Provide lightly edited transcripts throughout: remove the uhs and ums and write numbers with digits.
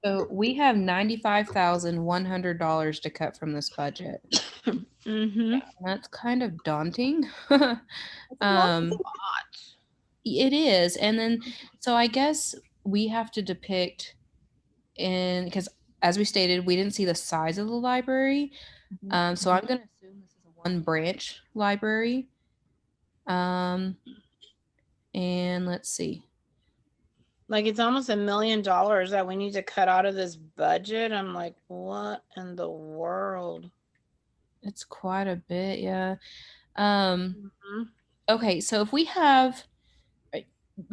So we have $95,100 to cut from this budget. Mm-hmm. That's kind of daunting. It's a lot. um, it is. And then, so I guess we have to depict in, because as we stated, we didn't see the size of the library. So I'm going to assume this is a one branch library. And let's see. Like it's almost $1 million that we need to cut out of this budget. I'm like, what in the world? It's quite a bit, yeah. Mm-hmm. Okay, so if we have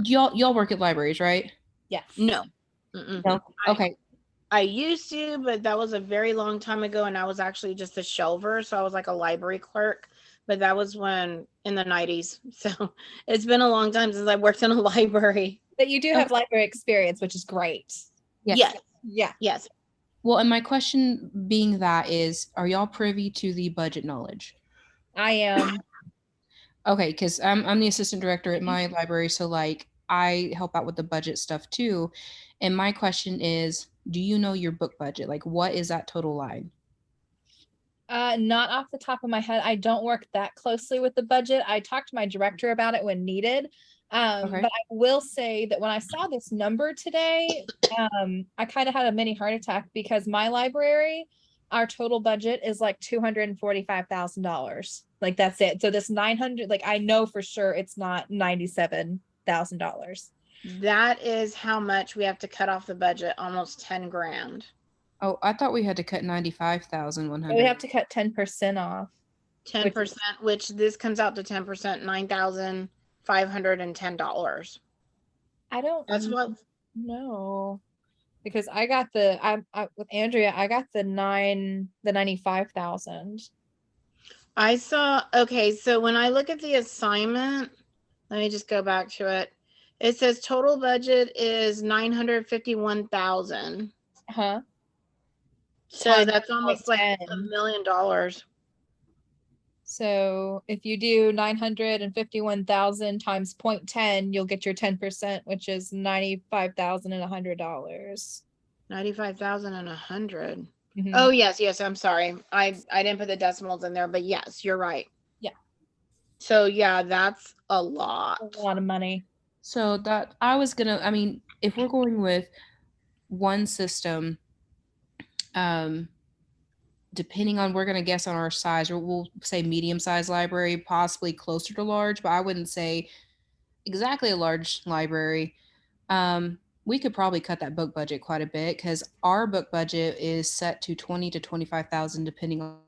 y'all work at libraries, right? Yes. No. No. Okay. I used to, but that was a very long time ago, and I was actually just a shelver, so I was like a library clerk. But that was when in the 90s. So it's been a long time since I worked in a library. But you do have library experience, which is great. Yes. Yeah. Yes. Well, and my question being that is, are y'all privy to the budget knowledge? I am. Okay, because I'm the assistant director at my library, so like I help out with the budget stuff too. And my question is, do you know your book budget? Like, what is that total line? Not off the top of my head. I don't work that closely with the budget. I talked to my director about it when needed. Okay. But I will say that when I saw this number today, I kind of had a mini heart attack because my library, our total budget is like $245,000. Like that's it. So this 900, like I know for sure it's not $97,000. That is how much we have to cut off the budget, almost 10 grand. Oh, I thought we had to cut 95,100. We have to cut 10% off. 10%, which this comes out to 10%, $9,510. I don't. That's what. No, because I got I with Andrea, I got the 95,000. I saw. Okay, so when I look at the assignment, let me just go back to it. It says total budget is 951,000. Huh. So that's almost like $1 million. So if you do 951,000 times 0.10, you'll get your 10%, which is $95,100. 95,100. Oh yes. I'm sorry. I didn't put the decimals in there, but yes, you're right. Yeah. So yeah, that's a lot. A lot of money. So that I mean, if we're going with one system, depending on, we're going to guess on our size, or we'll say medium-sized library, possibly closer to large, but I wouldn't say exactly a large library. We could probably cut that book budget quite a bit because our book budget is set to 20 to 25,000, depending on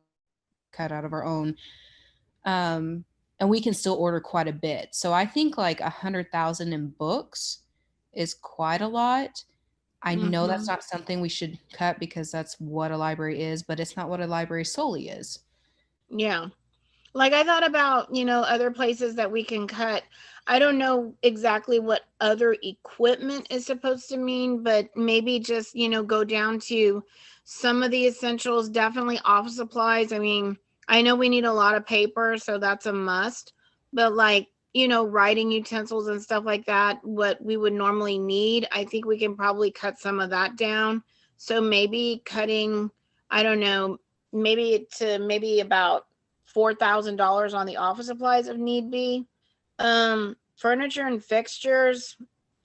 cut out of our own. And we can still order quite a bit. So I think like 100,000 in books is quite a lot. I know that's not something we should cut because that's what a library is, but it's not what a library solely is. Yeah. Like I thought about, other places that we can cut. I don't know exactly what other equipment is supposed to mean, but maybe just, go down to some of the essentials, definitely office supplies. I mean, I know we need a lot of paper, so that's a must, but like, writing utensils and stuff like that, what we would normally need, I think we can probably cut some of that down. So maybe cutting, I don't know, maybe about $4,000 on the office supplies if need be. Furniture and fixtures.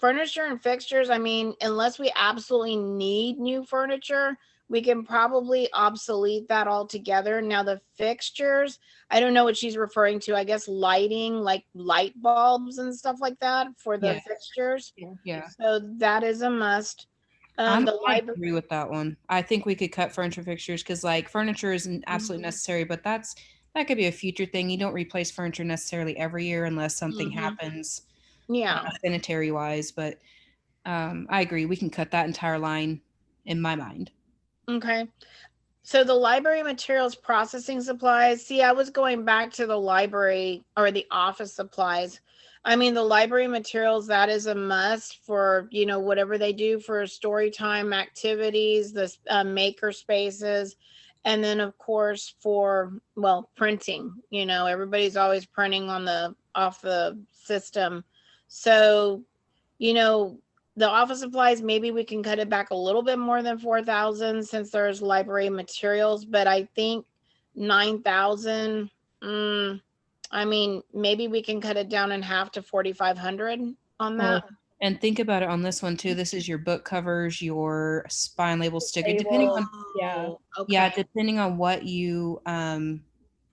I mean, unless we absolutely need new furniture, we can probably obsolete that altogether. Now the fixtures, I don't know what she's referring to. I guess lighting, like light bulbs and stuff like that for the fixtures. Yeah. So that is a must. I agree with that one. I think we could cut furniture fixtures because like furniture isn't absolutely necessary, but that could be a future thing. You don't replace furniture necessarily every year unless something happens. Yeah. Sanitary wise, but I agree. We can cut that entire line in my mind. Okay. So the library materials processing supplies. See, I was going back to the library or the office supplies. I mean, the library materials, that is a must for, whatever they do for story time activities, the maker spaces. And then of course for, printing, everybody's always printing off the system. So, the office supplies, maybe we can cut it back a little bit more than 4,000 since there's library materials, but I think 9,000. I mean, maybe we can cut it down in half to 4,500 on that. And think about it on this one too. This is your book covers, your spine label sticker, depending Label. on Yeah. Okay. depending on what you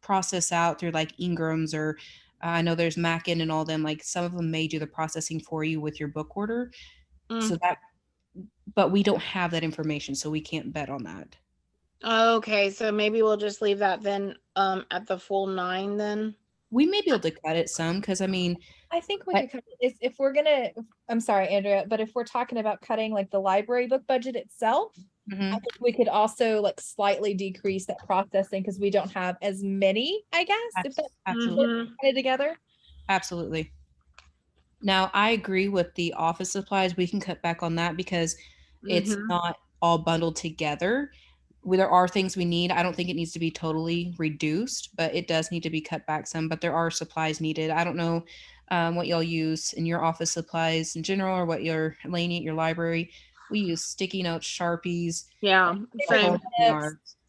process out through like Ingrams or I know there's Mackin and all them. Like some of them may do the processing for you with your book order. So that, but we don't have that information, so we can't bet on that. Okay, so maybe we'll just leave that then at the full 9 then. We may be able to cut it some because I mean, I think we could cut it if we're gonna. I'm sorry, Andrea, but if we're talking about cutting like the library book budget itself, I think we could also like slightly decrease that processing because we don't have as many, I guess, if that's absolutely put it together. Absolutely. Now I agree with the office supplies. We can cut back on that because it's not all bundled together. There are things we need. I don't think it needs to be totally reduced, but it does need to be cut back some. But there are supplies needed. I don't know what y'all use in your office supplies in general, or what you're laying at your library. We use sticky notes, Sharpies,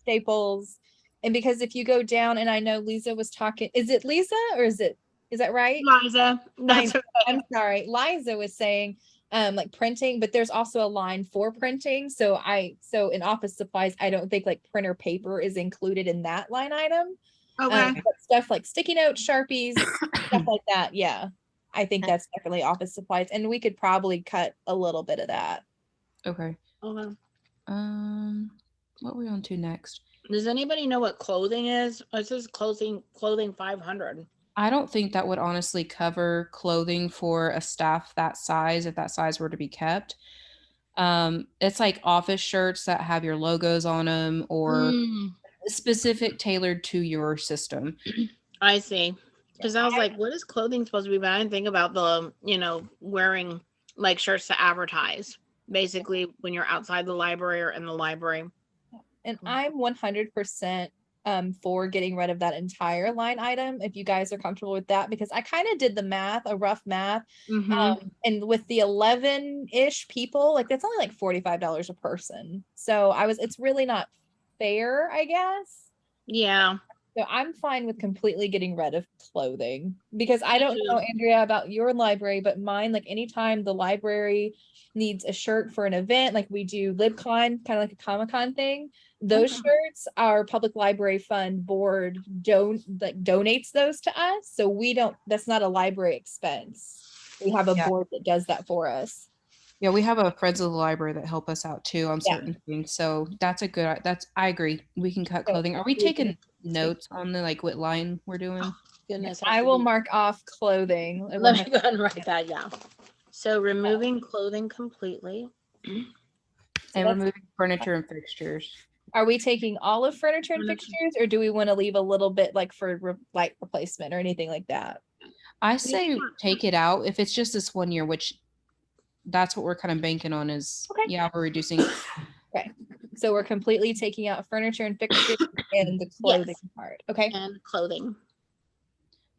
staples, and because if you go down, and I know Liza was talking. Is it Liza or is that right? Liza. That's okay. I'm sorry. Liza was saying like printing, but there's also a line for printing. So in office supplies, I don't think like printer paper is included in that line item. Okay. But stuff like sticky notes, Sharpies, stuff like that. Yeah. I think that's definitely office supplies. And we could probably cut a little bit of that. Okay. Okay. What are we on to next? Does anybody know what clothing is? It says clothing 500. I don't think that would honestly cover clothing for a staff that size, if that size were to be kept. It's like office shirts that have your logos on them or specific tailored to your system. I see. Because I was like, what is clothing supposed to be? But I didn't think about the, wearing like shirts to advertise, basically when you're outside the library or in the library. And I'm 100% for getting rid of that entire line item if you guys are comfortable with that, because I kind of did the math, a rough math, and with the 11-ish people, like that's only like $45 a person. So it's really not fair, I guess. Yeah. So I'm fine with completely getting rid of clothing, because I don't know, Andrea, about your library, but mine, like anytime the library needs a shirt for an event, like we do LibCon, kind of like a Comic-Con thing, those shirts, our public library fund board donates those to us. So that's not a library expense. We have a board that does that for us. Yeah, we have a Friends of the Library that help us out too on certain things. So I agree. We can cut clothing. Are we taking notes on the like what line we're doing? Goodness. I will mark off clothing. Let me go ahead and write that. Yeah. So removing clothing completely. And removing furniture and fixtures. Are we taking all of furniture and fixtures, or do we want to leave a little bit like for light replacement or anything like that? I say take it out if it's just this 1 year, which that's what we're kind of banking on is, we're reducing. Okay. So we're completely taking out furniture and fixtures and the clothing part. Okay. And clothing.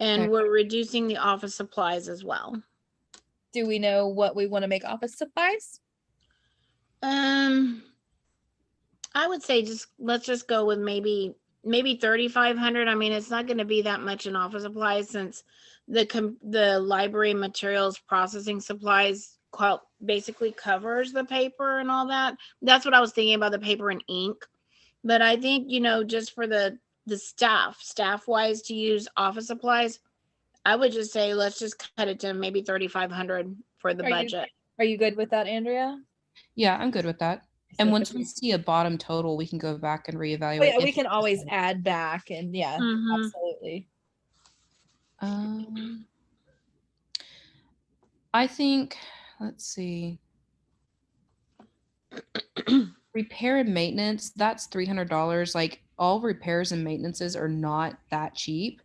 And we're reducing the office supplies as well. Do we know what we want to make office supplies? I would say let's just go with maybe 3,500. I mean, it's not going to be that much in office supplies since the library materials processing supplies basically covers the paper and all that. That's what I was thinking about, the paper and ink. But I think, just for the staff wise to use office supplies, I would just say let's just cut it to maybe 3,500 for the budget. Are you good with that, Andrea? Yeah, I'm good with that. And once we see a bottom total, we can go back and reevaluate. We can always add back, and absolutely. I think, let's see. Repair and maintenance, that's $300. Like all repairs and maintenances are not that cheap.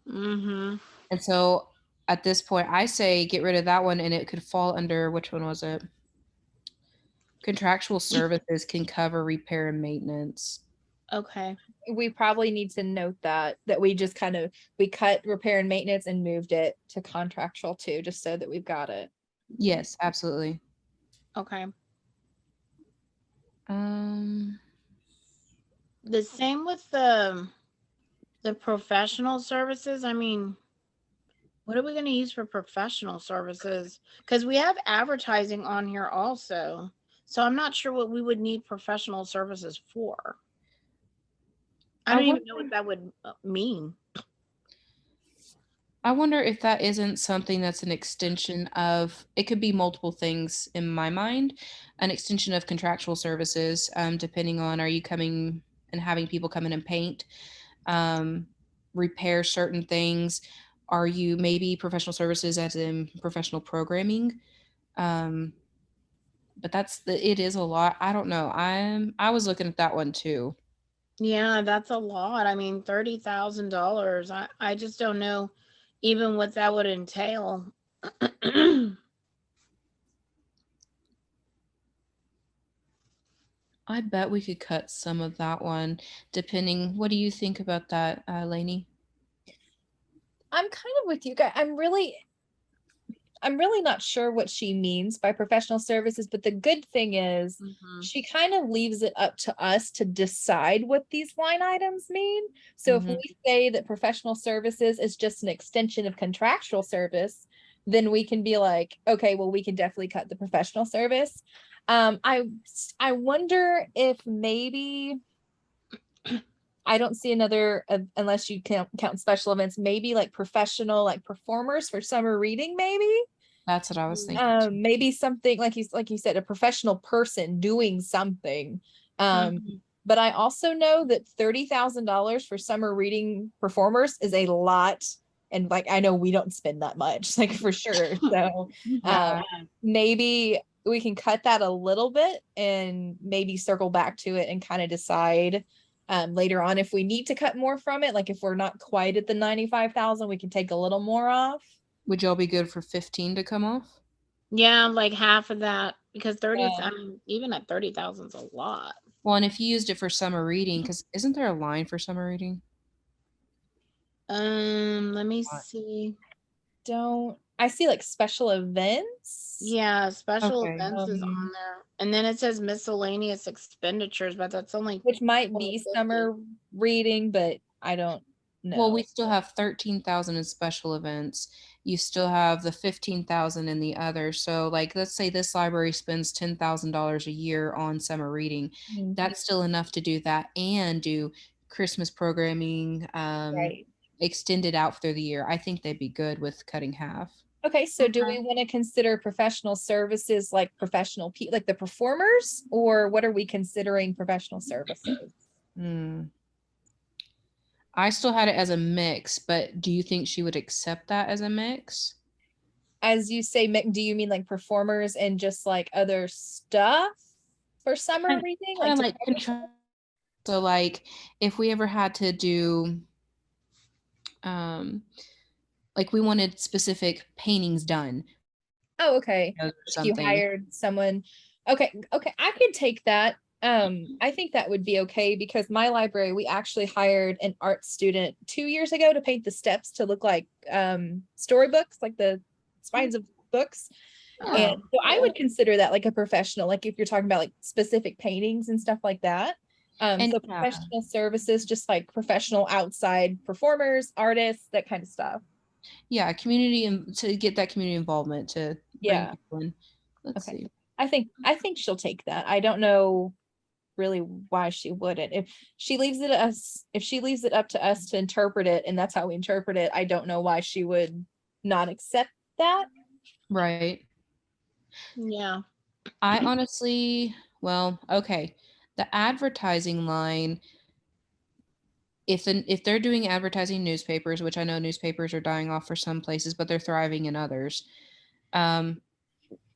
And so at this point, I say get rid of that one, and it could fall under, which one was it? Contractual services can cover repair and maintenance. Okay. We probably need to note that we just we cut repair and maintenance and moved it to contractual too, just so that we've got it. Yes, absolutely. Okay. Um, The same with the professional services. I mean, what are we going to use for professional services? Because we have advertising on here also. So I'm not sure what we would need professional services for. I I don't even wonder, know what that would mean. I wonder if that isn't something that's an extension of, it could be multiple things in my mind, an extension of contractual services, depending on, are you coming and having people come in and paint, um, repair certain things? Are you maybe professional services as in professional programming? Um, but it is a lot. I don't know. I was looking at that one too. Yeah, that's a lot. I mean, $30,000. I just don't know even what that would entail. I bet we could cut some of that one, depending. What do you think about that, Lainey? I'm kind of with you guys. I'm really not sure what she means by professional services, but the good thing is Mhm. she kind of leaves it up to us to decide what these line items mean. So if Mm-hmm. we say that professional services is just an extension of contractual service, then we can be like, okay, well, we can definitely cut the professional service. I wonder if maybe I don't see another unless you count special events, maybe like professional like performers for summer reading, maybe That's what I was thinking too. maybe something like you said, a professional person doing something. um Mhm. but I also know that $30,000 for summer reading performers is a lot, and like I know we don't spend that much like for sure. So um Yeah. maybe we can cut that a little bit and maybe circle back to it and kind of decide later on if we need to cut more from it. Like if we're not quite at the 95,000, we can take a little more off. Would y'all be good for 15 to come off? Yeah, like half of that because 30, Yeah. I mean, even at 30,000 is a lot. Well, and if you used it for summer reading, because isn't there a line for summer reading? Let me Not. see. Don't I see like special events? Yeah, special Okay. events is Um, on there. And then it says miscellaneous expenditures, but that's only which might be 2050. summer reading, but I don't Well, we know. still have 13,000 in special events. You still have the 15,000 in the other. So, like, let's say this library spends $10,000 a year on summer reading. Mhm. That's still enough to do that and do Christmas programming, Right. extended out through the year. I think they'd be good with cutting half. Okay, so do we Okay. want to consider professional services like like the performers, or what are we considering professional services? Hmm. I still had it as a mix, but do you think she would accept that as a mix? As you say, do you mean like performers and just like other stuff for summer Kind reading, kind like of to like cover stuff? control. So, like, if we ever had to do, um, like, we wanted specific paintings done Oh, okay. or Like you something, hired someone. Okay, okay, I could take that. I think that would be okay because my library, we actually hired an art student 2 years ago to paint the steps to look like storybooks, like the spines of books. And Oh, so I would cool. consider that like a professional, like if you're talking about like specific paintings and stuff like that. and So yeah, professional services, just like professional outside performers, artists, that kind of stuff. yeah, community and to get that community involvement to bring Yeah. people in. Let's Okay. see. I think she'll take that. I don't know really why she wouldn't. If she leaves it up to us to interpret it and that's how we interpret it, I don't know why she would not accept that. Right. Yeah. I honestly, well, okay. The advertising line, if they're doing advertising newspapers, which I know newspapers are dying off for some places, but they're thriving in others. Um,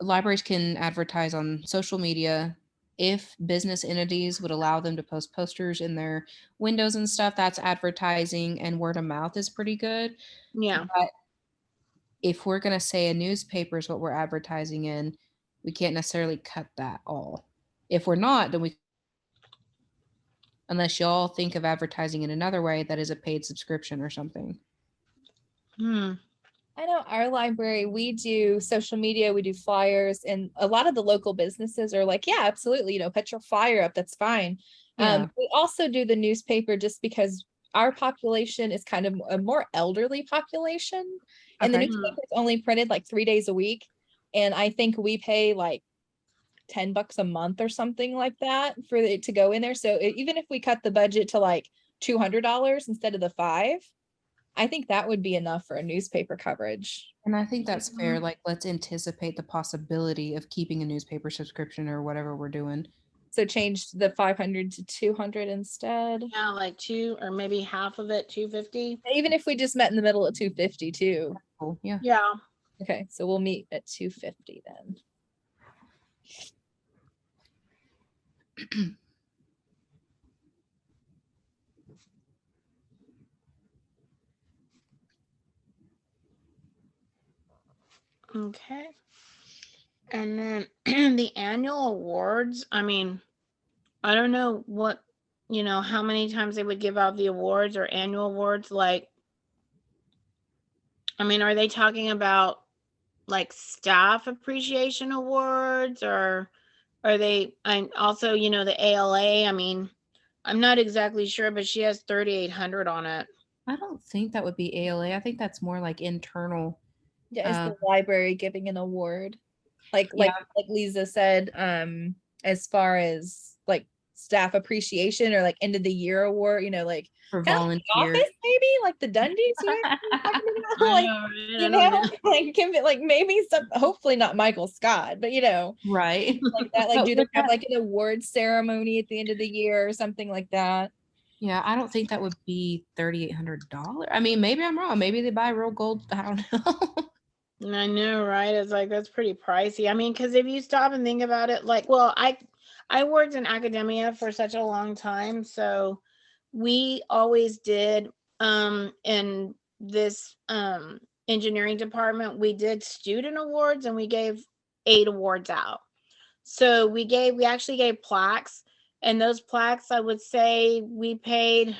Libraries can advertise on social media. If business entities would allow them to post posters in their windows and stuff, that's advertising, and word of mouth is pretty good. Yeah. But if we're going to say a newspaper is what we're advertising in, we can't necessarily cut that all. If we're not, then we, unless y'all think of advertising in another way that is a paid subscription or something. Hmm. I know our library, we do social media, we do flyers, and a lot of the local businesses are like, yeah, absolutely, put your flyer up, that's fine. Yeah. We also do the newspaper just because our population is kind of a more elderly population, and the Okay. newspaper is only printed like 3 days a week, and I think we pay like $10 a month or something like that for it to go in there. So even if we cut the budget to like $200 instead of the five, I think that would be enough for a newspaper coverage. And I think that's fair. Like, let's anticipate the possibility of keeping a newspaper subscription or whatever we're doing. So change the 500 to 200 instead. Yeah, like 2 or maybe half of it, 250. Even if we just met in the middle at 250 too. Cool. Yeah. Yeah. Okay, so we'll meet at 250 then. Okay. And then the annual awards, I mean, I don't know what, how many times they would give out the awards or annual awards. Like, I mean, are they talking about like staff appreciation awards, or are they, and also, the ALA? I mean, I'm not exactly sure, but she has 3,800 on it. I don't think that would be ALA. I think that's more like internal. Yeah, is the library giving an award? Like Liza said, as far as like staff appreciation or like end of the year award, like for kind of volunteers, like office, maybe like the Dundies, like give it like maybe some, hopefully not Michael Scott, but right, like that, like do they have like an award ceremony at the end of the year or something like that? Yeah, I don't think that would be $3,800. I mean, maybe I'm wrong. Maybe they buy real gold. I don't know. I know, right? It's like, that's pretty pricey. I mean, because if you stop and think about it, like, well, I worked in academia for such a long time, so we always did in this engineering department, we did student awards, and we gave 8 awards out. So we actually gave plaques, and those plaques, I would say we paid,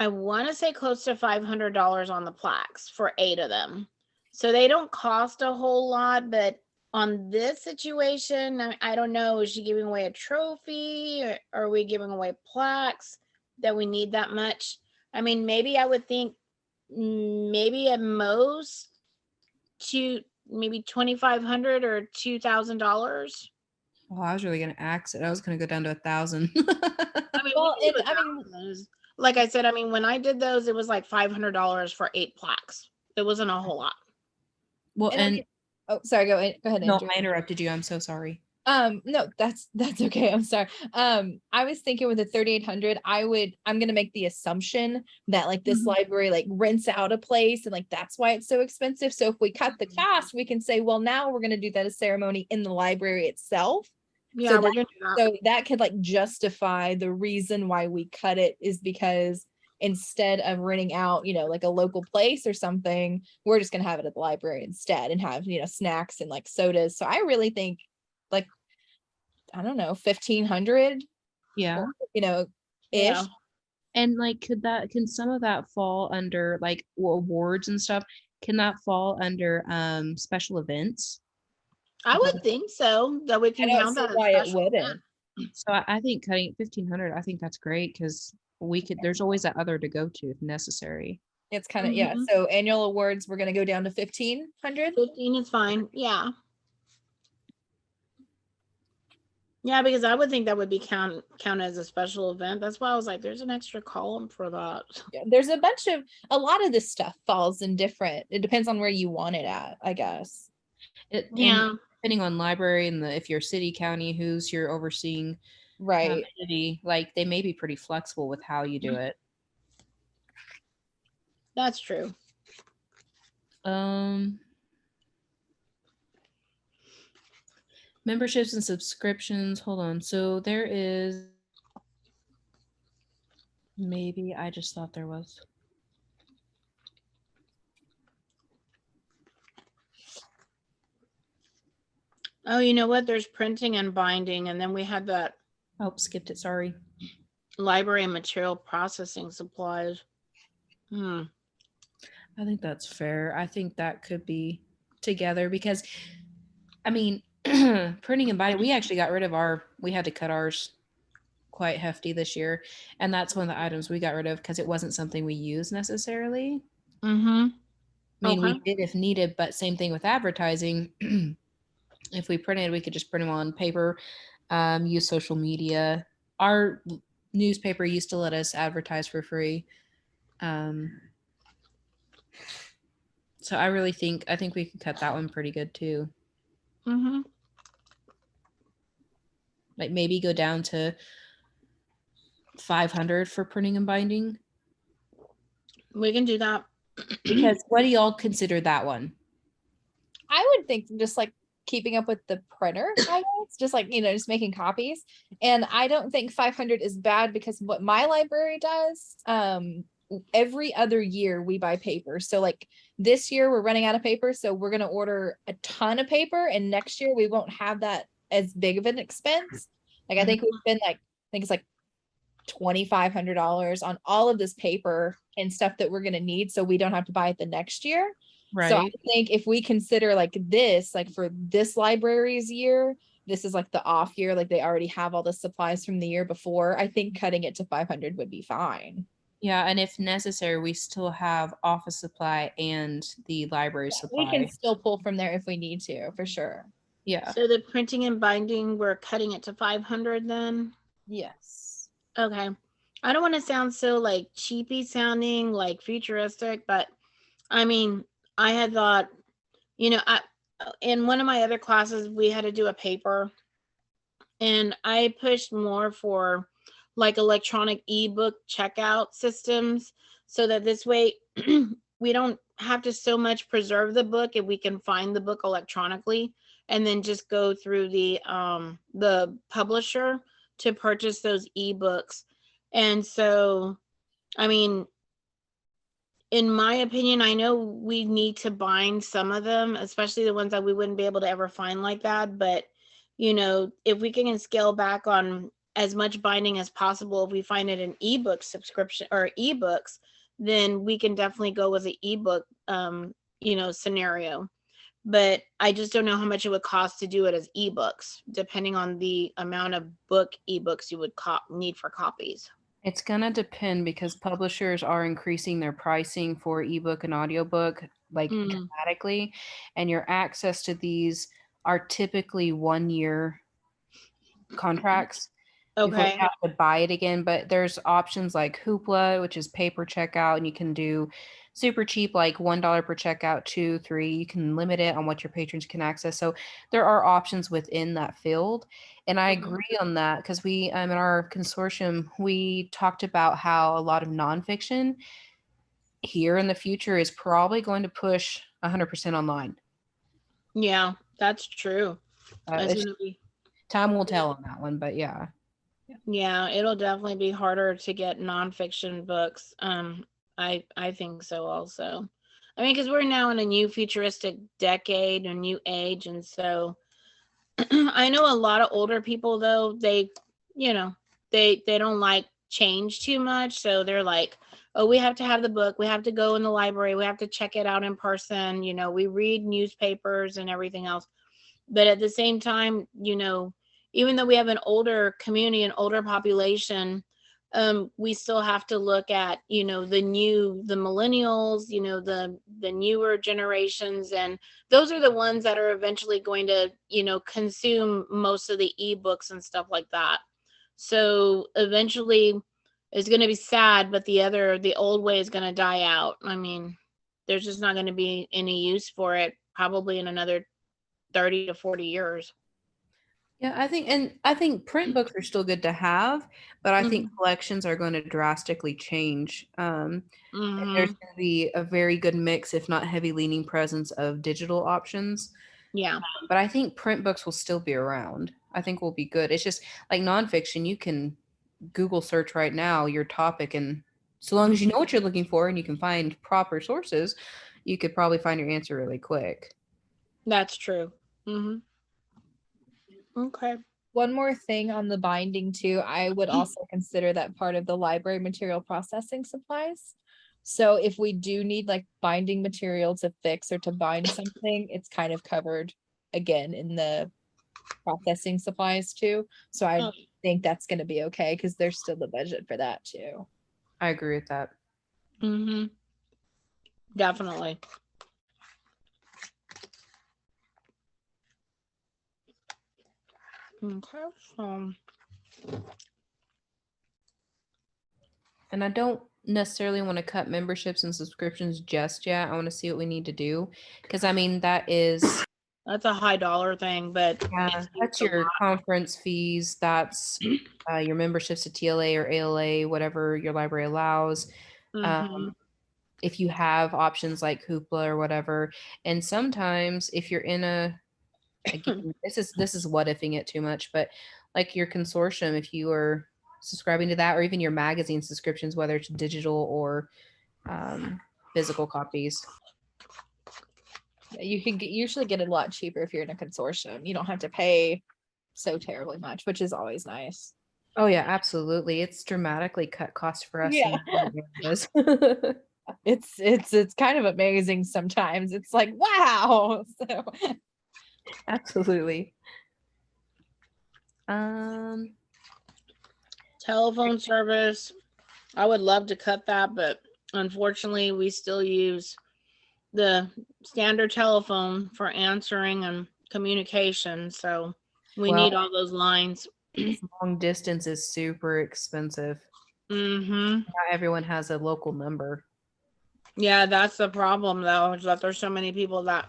I want to say close to $500 on the plaques for 8 of them. So they don't cost a whole lot, but on this situation, I don't know, is she giving away a trophy, or are we giving away plaques that we need that much? I mean, maybe I would think maybe at most maybe $2,500 or $2,000. Oh, I was really gonna axe it. I was gonna go down to 1,000. I mean, well, like I said, I mean, when I did those, it was like $500 for 8 plaques. It wasn't a whole lot. Well, and oh, sorry, go ahead. No, Andrew. I interrupted you. I'm so sorry. No, that's okay. I'm sorry. I was thinking with the 3,800, I'm gonna make the assumption that like this library like rents out a place and like that's why it's so expensive. So if we cut the cost, we can say, well, now we're gonna do that a ceremony in the library itself. Yeah, so we're gonna do that. So that could like justify the reason why we cut it, is because instead of renting out, like a local place or something, we're just gonna have it at the library instead and have, snacks and like sodas. So I really think like, I don't know, 1,500. Yeah. Ish. Yeah. And like, can some of that fall under like awards and stuff? Can that fall under special events? I would think so, that we can count that as why it special wouldn't. event. So I think cutting 1,500, I think that's great because there's always that other to go to if necessary. It's kind of yeah. So annual awards, we're gonna go down to 1,500. 15 is fine. Yeah. Yeah, because I would think that would be count as a special event. That's why I was like, there's an extra column for that. Yeah, there's a lot of this stuff falls in different. It depends on where you want it at, I guess. Yeah. Depending on library and if you're city, county, who's you're overseeing, right? Entity, like they may be pretty flexible with how you do it. That's true. Memberships and subscriptions. Hold on. So there is. Maybe I just thought there was. Oh, you know what? There's printing and binding, and then we had that. Oh, skipped it. Sorry. Library and material processing supplies. I I think that's fair. I think that could be together because, I mean, printing and binding, we actually got rid of we had to cut ours quite hefty this year. And that's one of the items we got rid of because it wasn't something we use necessarily. Mm-hmm. I mean, Okay. we did if needed, but same thing with advertising. If we printed, we could just print them on paper, use social media. Our newspaper used to let us advertise for free. Um, so I think we could cut that one pretty good too. Mm-hmm. Like maybe go down to 500 for printing and binding. We can do that. Because what do y'all consider that one? I would think just like keeping up with the printer, I guess, just like, just making copies. And I don't think 500 is bad because what my library does, every other year we buy paper. So like this year we're running out of paper. So we're going to order a ton of paper. And next year we won't have that as big of an expense. Like I think we've been like, I think it's like $2,500 on all of this paper and stuff that we're going to need. So we don't have to buy it the next year. Right. So I think if we consider like this, like for this library's year, this is like the off year, like they already have all the supplies from the year before. I think cutting it to 500 would be fine. Yeah, and if necessary, we still have office supply and the library supply. We can still pull from there if we need to, for sure. Yeah. So the printing and binding, we're cutting it to 500 then? Yes. Okay. I don't want to sound so like cheapy sounding, like futuristic, but I mean, I had thought, in one of my other classes, we had to do a paper, and I pushed more for like electronic ebook checkout systems so that this way we don't have to so much preserve the book if we can find the book electronically and then just go through the publisher to purchase those ebooks. And so, I mean, in my opinion, I know we need to bind some of them, especially the ones that we wouldn't be able to ever find like that. But, if we can scale back on as much binding as possible, if we find it an ebook subscription or ebooks, then we can definitely go with the ebook, scenario. But I just don't know how much it would cost to do it as ebooks, depending on the amount of ebooks you would need for copies. It's going to depend because publishers are increasing their pricing for ebook and audiobook like dramatically, and your access to these are typically 1 year contracts. Before you Okay. have to buy it again. But there's options like Hoopla, which is paper checkout, and you can do super cheap, like $1 per checkout, 2, 3. You can limit it on what your patrons can access. So there are options within that field. And I agree on that because we, in our consortium, we talked about how a lot of nonfiction here in the future is probably going to push 100% online. Yeah, that's true. Time will tell on that one, but yeah. Yeah, it'll definitely be harder to get nonfiction books. I think so also. I mean, because we're now in a new futuristic decade, a new age, and so I know a lot of older people though, they don't like change too much, so they're like, oh, we have to have the book, we have to go in the library, we have to check it out in person, we read newspapers and everything else. But at the same time, even though we have an older community, an older population, we still have to look at, the millennials, the newer generations, and those are the ones that are eventually going to, consume most of the ebooks and stuff like that. So eventually it's going to be sad, but the old way is going to die out. I mean, there's just not going to be any use for it probably in another 30 to 40 years. Yeah, I think print books are still good to have, but I think collections are going to drastically change. And there's going to be a very good mix, if not heavy leaning presence of digital options. Yeah. But I think print books will still be around. I think will be good. It's just like nonfiction, you can Google search right now your topic, and so long as you know what you're looking for and you can find proper sources, you could probably find your answer really quick. That's true. Okay. One more thing on the binding too, I would also consider that part of the library material processing supplies. So if we do need like binding material to fix or to bind something, it's kind of covered again in the processing supplies too. So I Oh. think that's going to be okay because there's still the budget for that too. I agree with that. Mm-hmm. Definitely. Okay, so And I don't necessarily want to cut memberships and subscriptions just yet. I want to see what we need to do. Because I mean, that is, that's a high dollar thing, but yeah, it's used that's a your conference fees. That's your memberships to TLA or ALA, whatever your library allows. lot. Mm-hmm. If you have options like Hoopla or whatever. And sometimes if you're in a, again, this is what ifing it too much, but like your consortium, if you are subscribing to that, or even your magazine subscriptions, whether it's digital or physical copies. You can usually get it a lot cheaper if you're in a consortium. You don't have to pay so terribly much, which is always nice. Oh yeah, absolutely. It's dramatically cut costs for us. Yeah. It's kind of amazing sometimes. It's like, wow. So Absolutely. Um, Telephone service. I would love to cut that, but unfortunately, we still use the standard telephone for answering and communication. So we well, need all those lines. long distance is super expensive. Mm-hmm. Not everyone has a local number. Yeah, that's the problem though, is that there's so many people that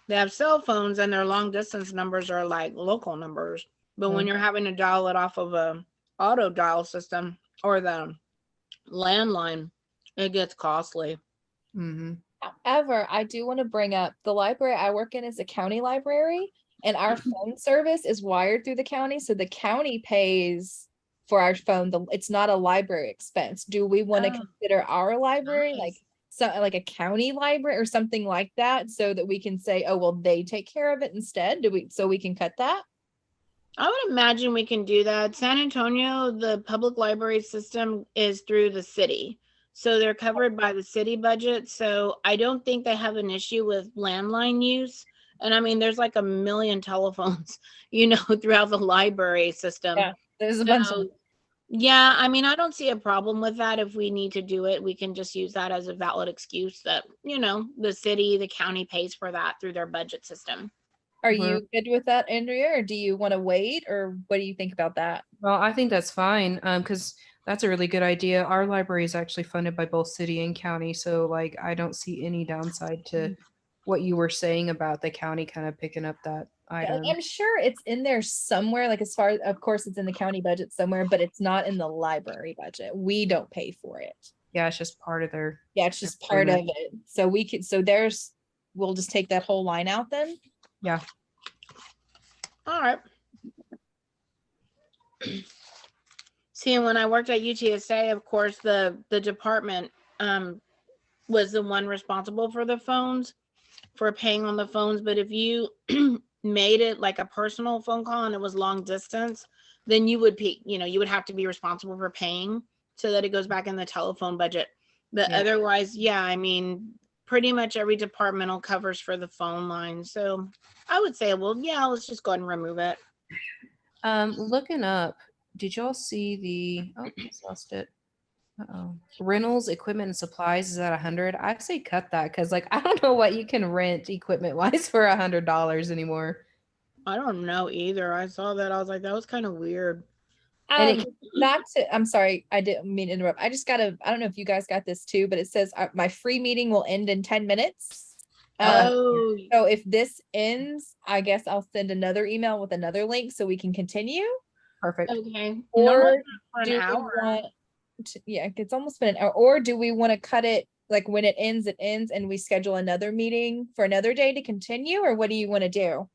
they have cell phones and their long distance numbers are like local numbers. But when you're having to dial it off of a auto dial system or the landline, it gets costly. Mm-hmm. however, I do want to bring up the library I work in is a county library, and our phone service is wired through the county. So the county pays for our phone. It's not a library expense. Do we want to Oh, consider our library like nice. like a county library or something like that so that we can say, oh, well, they take care of it instead? Do we so we can cut that? I would imagine we can do that. San Antonio, the public library system is through the city. So they're covered by the city budget. So I don't think they have an issue with landline use. And I mean, there's like a million telephones, throughout the library system. Yeah, there's a bunch of So, yeah, I mean, I don't see a problem with that. If we need to do it, we can just use that as a valid excuse that, the city, the county pays for that through their budget system. Are Well, you good with that, Andrea, or do you want to wait, or what do you think about that? I think that's fine. Because that's a really good idea. Our library is actually funded by both city and county, so like I don't see any downside to what you were saying about the county kind of picking up that Yeah, like item. I'm sure it's in there somewhere, like as far as, of course, it's in the county budget somewhere, but it's not in the library budget. We don't pay for it. Yeah, it's just part of their Yeah, it's just part of employment. it. We'll just take that whole line out then. Yeah. All right. See, and when I worked at UTSA, of course, the department was the one responsible for the phones, for paying on the phones. But if you made it like a personal phone call and it was long distance, then you would you would have to be responsible for paying so that it goes back in the telephone budget. But Yeah. otherwise, yeah, I mean, pretty much every departmental covers for the phone line. So I would say, well, yeah, let's just go ahead and remove it. Looking up, did y'all see the? Oh, I lost it. Uh-oh. Rentals, equipment, and supplies is at 100. I say cut that because, like, I don't know what you can rent equipment wise for $100 anymore. I don't know either. I saw that. I was like, that was kind of weird. And Not to, I'm sorry, I didn't mean to interrupt. I don't know if you guys got this too, but it says my free meeting will end in 10 minutes. Oh, So if this ends, I guess I'll send another email with another link so we can continue. perfect. okay. Or For an do we hour. want yeah, it's almost been an hour. Or do we want to cut it like when it ends, and we schedule another meeting for another day to continue? Or what do you want to do?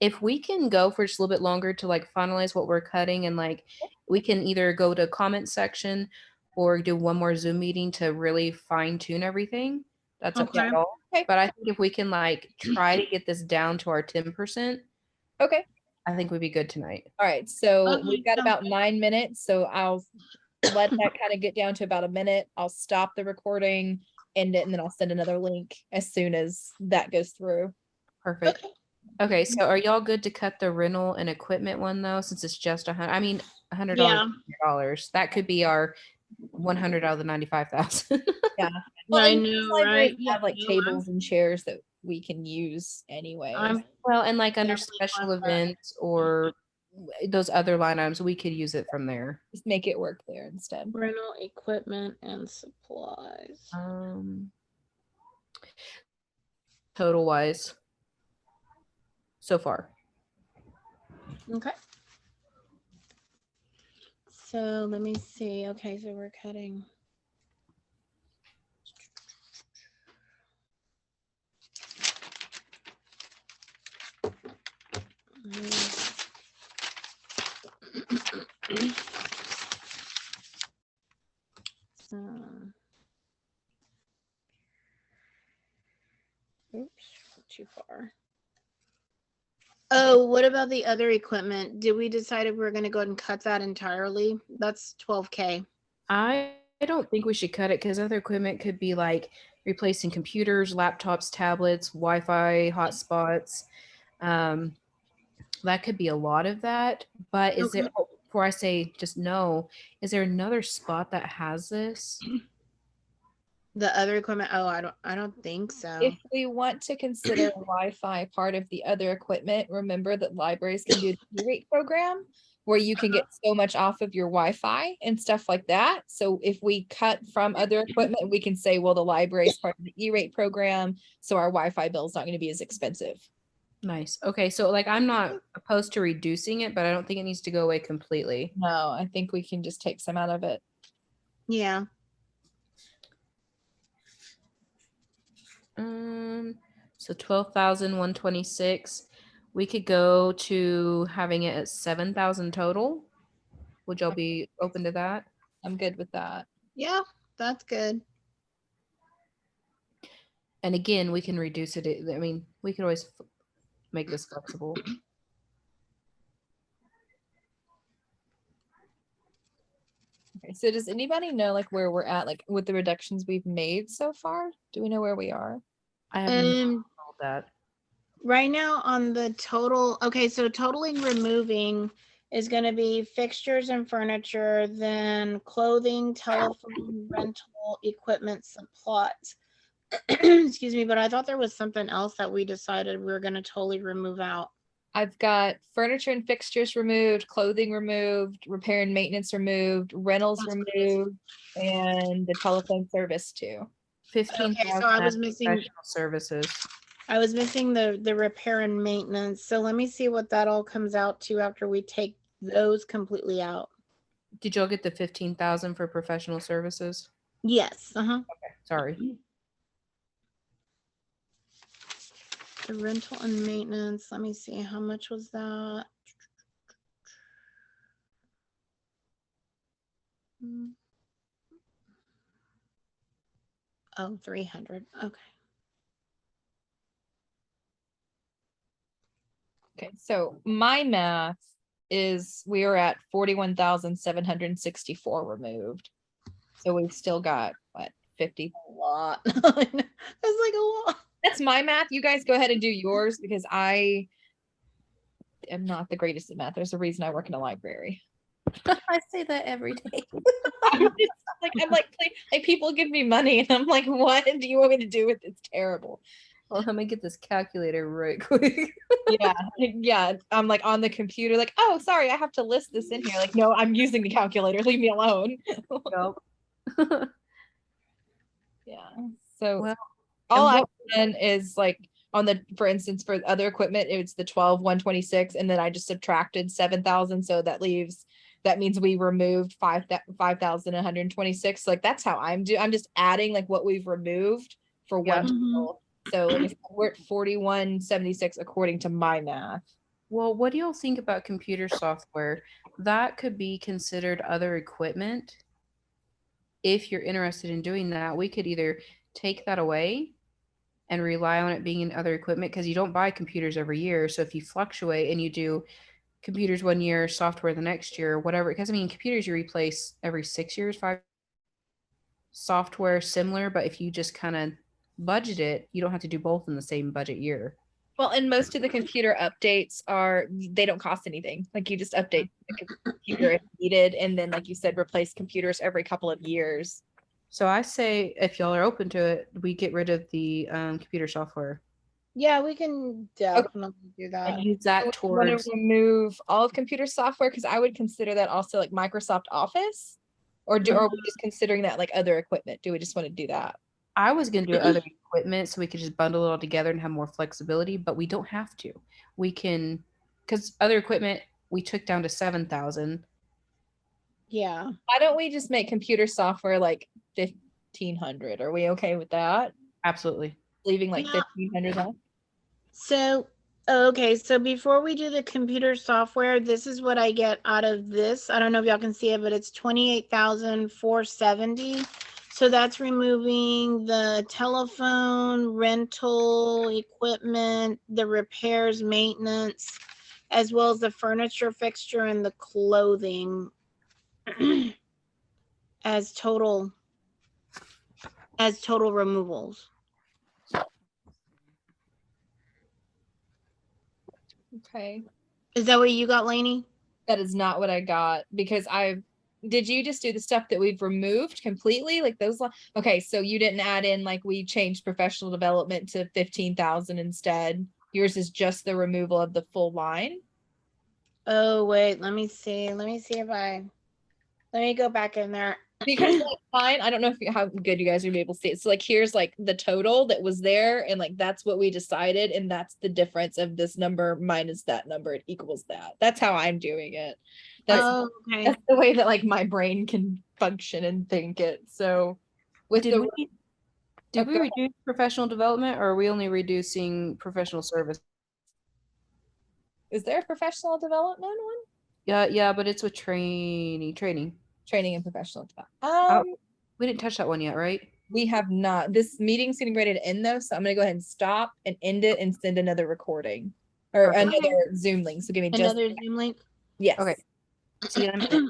If we can go for just a little bit longer to like finalize what we're cutting, and like we can either go to comment section or do one more Zoom meeting to really fine tune everything. That's up to Okay. y'all. Okay. But I think if we can like try to get this down to our 10%, Okay. I think we'd be good tonight. All right. So Okay, we've got sounds about 9 minutes. So I'll let that kind of get down to about a minute. I'll stop the recording. end it, and then I'll send another link as soon as that goes through. Perfect. Okay, so are y'all good to cut the rental and equipment one though, since it's just $100, Yeah. $100. That could be our 100 out of the 95,000. Yeah. Well, I and know, most libraries right? Yeah, have like no, tables and chairs that we can use anyway. I'm Well, and like under definitely special want that. events or those other line items, we could use it from there. Just make it work there instead. Rental equipment and supplies. Total wise, so far. Okay. So let me see. Okay, so we're cutting. So, oops, too far. Oh, what about the other equipment? Did we decide if we're going to go ahead and cut that entirely? That's $12K. I don't think we should cut it because other equipment could be like replacing computers, laptops, tablets, Wi-Fi, hotspots. That could be a lot of that. But is there, before I say just no, is there another spot that has this? The other equipment? Oh, I don't think so. If we want to consider Wi-Fi part of the other equipment, remember that libraries can do the E-rate program where you can get so much off of your Wi-Fi and stuff like that. So if we cut from other equipment, we can say, well, the library is part of the E-rate program, so our Wi-Fi bill is not going to be as expensive. Nice. Okay, so like I'm not opposed to reducing it, but I don't think it needs to go away completely. No, I think we can just take some out of it. Yeah. So 12,126. We could go to having it at 7,000 total. Would y'all be open to that? I'm good with that. Yeah, that's good. And again, we can reduce it. I mean, we could always make this flexible. Okay, so does anybody know like where we're at, like with the reductions we've made so far? Do we know where we are? I haven't that. Right now on the total, okay, so totaling removing is going to be fixtures and furniture, then clothing, telephone, rental, equipment, supplies. Excuse me, but I thought there was something else that we decided we were going to totally remove out. I've got furniture and fixtures removed, clothing removed, repair and maintenance removed, rentals removed, and the telephone service too. 15,000. Okay, so I was missing professional services. I was missing the repair and maintenance. So let me see what that all comes out to after we take those completely out. Did y'all get the 15,000 for professional services? Yes. Okay, sorry. The rental and maintenance. Let me see. How much was that? Oh, 300. Okay. Okay, so my math is we are at 41,764 removed. So we've still got what, 50? A lot. That's like a lot. That's my math. You guys go ahead and do yours because I am not the greatest at math. There's a reason I work in a library. I say that every day. I'm like people give me money and I'm like, what do you want me to do with it? It's terrible. Well, let me get this calculator right quick. Yeah. I'm like on the computer, like, oh, sorry, I have to list this in here. Like, no, I'm using the calculator. Leave me alone. Yeah. So well, all I've done is like on the, for instance, for other equipment, it's the 12,126, and then I just subtracted 7,000. So that means we removed 5,126. Like that's how I'm just adding like what we've removed for one total. So like we're at 4176 according to my math. Well, what do y'all think about computer software? That could be considered other equipment. If you're interested in doing that, we could either take that away and rely on it being in other equipment because you don't buy computers every year. So if you fluctuate and you do computers one year, software the next year, whatever, because I mean, computers you replace every 6 years, 5. software similar, but if you just kind of budget it, you don't have to do both in the same budget year. Well, and most of the computer updates they don't cost anything. Like you just update the computer if needed, and then, like you said, replace computers every couple of years. So I say if y'all are open to it, we get rid of the computer software Yeah, we can definitely do that. and use that Want towards. to remove all of computer software, because I would consider that also like Microsoft Office, or are we just considering that like other equipment? Do we just want to do that? I was going to do other equipment so we could just bundle it all together and have more flexibility, but we don't have to. We can, because other equipment we took down to 7,000. Yeah. Why don't we just make computer software like 1,500? Are we okay with that? Absolutely. Leaving like 1,500 left? So, okay, so before we do the computer software, this is what I get out of this. I don't know if y'all can see it, but it's 28,470. So that's removing the telephone, rental, equipment, the repairs, maintenance, as well as the furniture, fixture, and the clothing as total removals. Okay. Is that what you got, Lani? That is not what I got, because did you just do the stuff that we've removed completely? Like those? Okay, so you didn't add in like we changed professional development to 15,000 instead. Yours is just the removal of the full line. Oh, wait, let me see. Let me go back in there. Because like mine, I don't know how good you guys are gonna be able to see it. So like here's like the total that was there, and like that's what we decided, and that's the difference of this number minus that number. It equals that. That's how I'm doing it. That's okay. the way that like my brain can function and think it. So with Did we reduce professional development, or are we only reducing professional service? Is there a professional development one? Yeah, but it's with training. Training and professional development. We didn't touch that one yet, right? We have not. This meeting's getting ready to end though, so I'm gonna go ahead and stop and end it and send another recording or another Zoom link. So give me just another Zoom link. yes. Okay. See you in a minute.